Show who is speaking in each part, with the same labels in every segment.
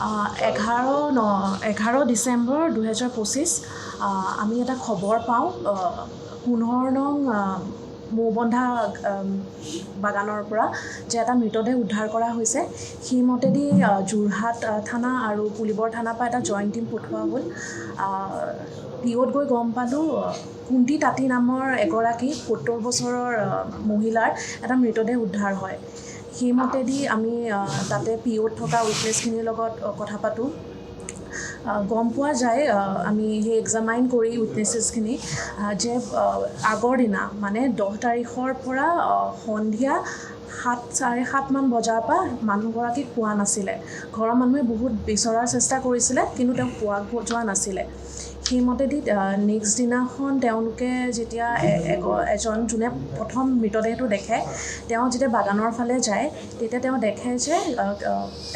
Speaker 1: 11 ডিচেম্বৰ 2025 আমি এটা খবৰ পাওঁ 15 নং মৌবন্ধা বাগানৰ পৰা যে এটা মৃতদেহ উদ্ধাৰ কৰা হৈছে। সেইমতেদি যোৰহাট থানা আৰু পুলিবৰ থানাৰ পৰা এটা জইণ্ট টিম পঠোৱা হ'ল। পিঅ'ত গৈ গম পালোঁ কুন্তি তাঁতী নামৰ এগৰাকী 70 বছৰৰ মহিলাৰ এটা মৃতদেহ উদ্ধাৰ হয়। সেইমতেদি আমি তাতে পিঅ'ত থকা উইটনেছখিনিৰ লগত কথা পাতোঁ। গম পোৱা যায় আমি সেই এক্সামাইন কৰি উইটনেছেছখিনি যে আগৰ দিনা মানে 10 তাৰিখৰ পৰা সন্ধিয়া 7:30 মান বজাৰ পৰা মানুহগৰাকীক পোৱা নাছিলে। ঘৰৰ মানুহে বহুত বিচৰাৰ চেষ্টা কৰিছিলে কিন্তু তেওঁক পোৱা যোৱা নাছিলে। সেইমতেদি নেক্সট দিনাখন তেওঁলোকে যেতিয়া এজন যোনে প্ৰথম মৃতদেহটো দেখে তেওঁ যেতিয়া বাগানৰ ফালে যায় তেতিয়া তেওঁ দেখে যে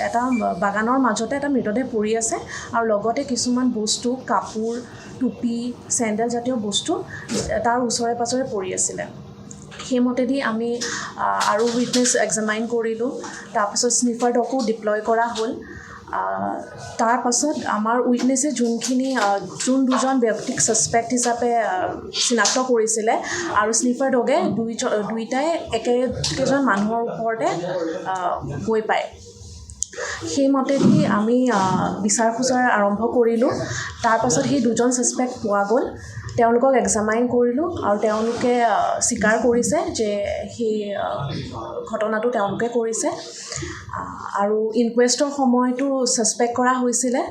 Speaker 1: এটা বাগানৰ মাজতে এটা মৃতদেহ পৰি আছে আৰু লগতে কিছুমান বস্তু কাপোৰ টুপি চেণ্ডেল জাতীয় বস্তু তাৰ ওচৰে পাঁজৰে পৰি আছিলে। সেইমতেদি আমি আৰু উইটনেছ এক্সামাইন কৰিলোঁ। তাৰপিছত স্নিফাৰ ডগো ডিপ্লয় কৰা হ'ল। তাৰ পাছত আমাৰ উইটনেছে যোন দুজন ব্যক্তিক ছাছপেক্ট হিচাপে চিনাক্ত কৰিছিলে আৰু স্নিফাৰ ডগে দুইটাই একেজন মানুহৰ ওপৰতে গৈ পায়। সেইমতেদি আমি বিচাৰ খোজাৰ আৰম্ভ কৰিলোঁ। তাৰপাছত সেই দুজন ছাছপেক্ট পোৱা গ'ল। তেওঁলোকক এক্সামাইন কৰিলোঁ আৰু তেওঁলোকে স্বীকাৰ কৰিছে যে সেই ঘটনাটো তেওঁলোকে কৰিছে। আৰু ইনকুৱেষ্টৰ সময়তো ছাছপেক্ট কৰা হৈছিলে।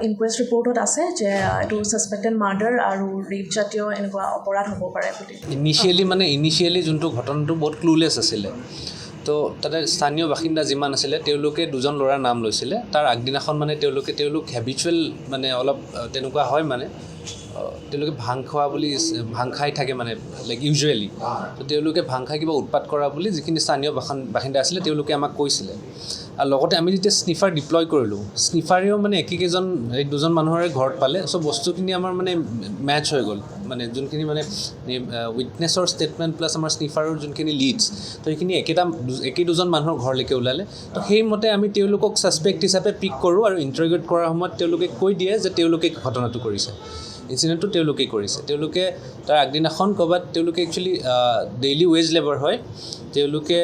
Speaker 1: ইনকুৱেষ্ট ৰিপৰ্টত আছে যে এইটো ছাছপেক্টেড মাৰ্ডাৰ আৰু ৰেপ জাতীয় এনেকুৱা অপৰাধ হ'ব পাৰে বুলি।
Speaker 2: ইনিচিয়েলি যোনটো ঘটনাটো বহুত ক্লুলেছ আছিলে। তো তাতে স্থানীয় বাসিন্দা যিমান আছিলে তেওঁলোকে দুজন ল'ৰাৰ নাম লৈছিলে। তাৰ আগদিনাখন মানে তেওঁলোক হেবিচুৱেল মানে অলপ তেনেকুৱা হয় মানে তেওঁলোকে ভাং খাই থাকে মানে লাইক ইউজুৱেলি। তো তেওঁলোকে ভাং খাই কিবা উৎপাত কৰা বুলি যিখিনি স্থানীয় বাসিন্দা আছিলে তেওঁলোকে আমাক কৈছিলে। আৰু লগতে আমি যেতিয়া স্নিফাৰ ডিপ্লয় কৰিলোঁ স্নিফাৰেও মানে এই দুজন মানুহৰে ঘৰত পালে। চ' বস্তুখিনি আমাৰ মানে মেটচ হৈ গ'ল। মানে যোনখিনি মানে উইটনেছৰ ষ্টেটমেণ্ট প্লাছ আমাৰ স্নিফাৰৰ যোনখিনি লিডছ তো সেইখিনি একেই দুজন মানুহৰ ঘৰলৈকে ওলালে। তো সেইমতে আমি তেওঁলোকক ছাছপেক্ট হিচাপে পিক কৰোঁ আৰু ইণ্টাৰগেট কৰাৰ সময়ত তেওঁলোকে কৈ দিয়ে যে তেওঁলোকে ঘটনাটো কৰিছে। ইনচিডেণ্টটো তেওঁলোকেই কৰিছে। তেওঁলোকে তাৰ আগদিনাখন ক'ৰবাত তেওঁলোকে একচুৱেলি ডেইলি ৱেজ লেবাৰ হয়। তেওঁলোকে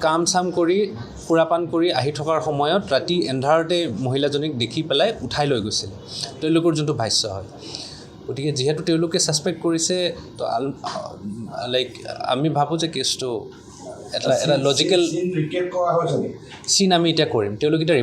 Speaker 2: কাম চাম কৰি সুৰাপান কৰি আহি থকাৰ সময়ত ৰাতি এন্ধাৰতে মহিলাজনীক দেখি পেলাই উঠাই লৈ গৈছিল। তেওঁলোকৰ যোনটো ভাষ্য হয়। গতিকে যিহেতু তেওঁলোকে ছাছপেক্ট কৰিছে তো লাইক আমি ভাবোঁ যে কেছটো এটা লজিকেল চিন আমি এতিয়া কৰিম। তেওঁলোক এতিয়া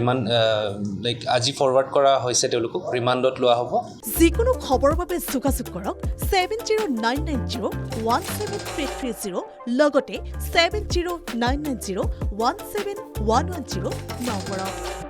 Speaker 2: লাইক আজি ফৰৱাৰ্ড কৰা হৈছে। তেওঁলোকক ৰিমাণ্ডত লোৱা হ'ব।
Speaker 3: যিকোনো খবৰৰ বাবে যোগাযোগ কৰক 7099017330 লগতে 7099017110 নম্বৰত।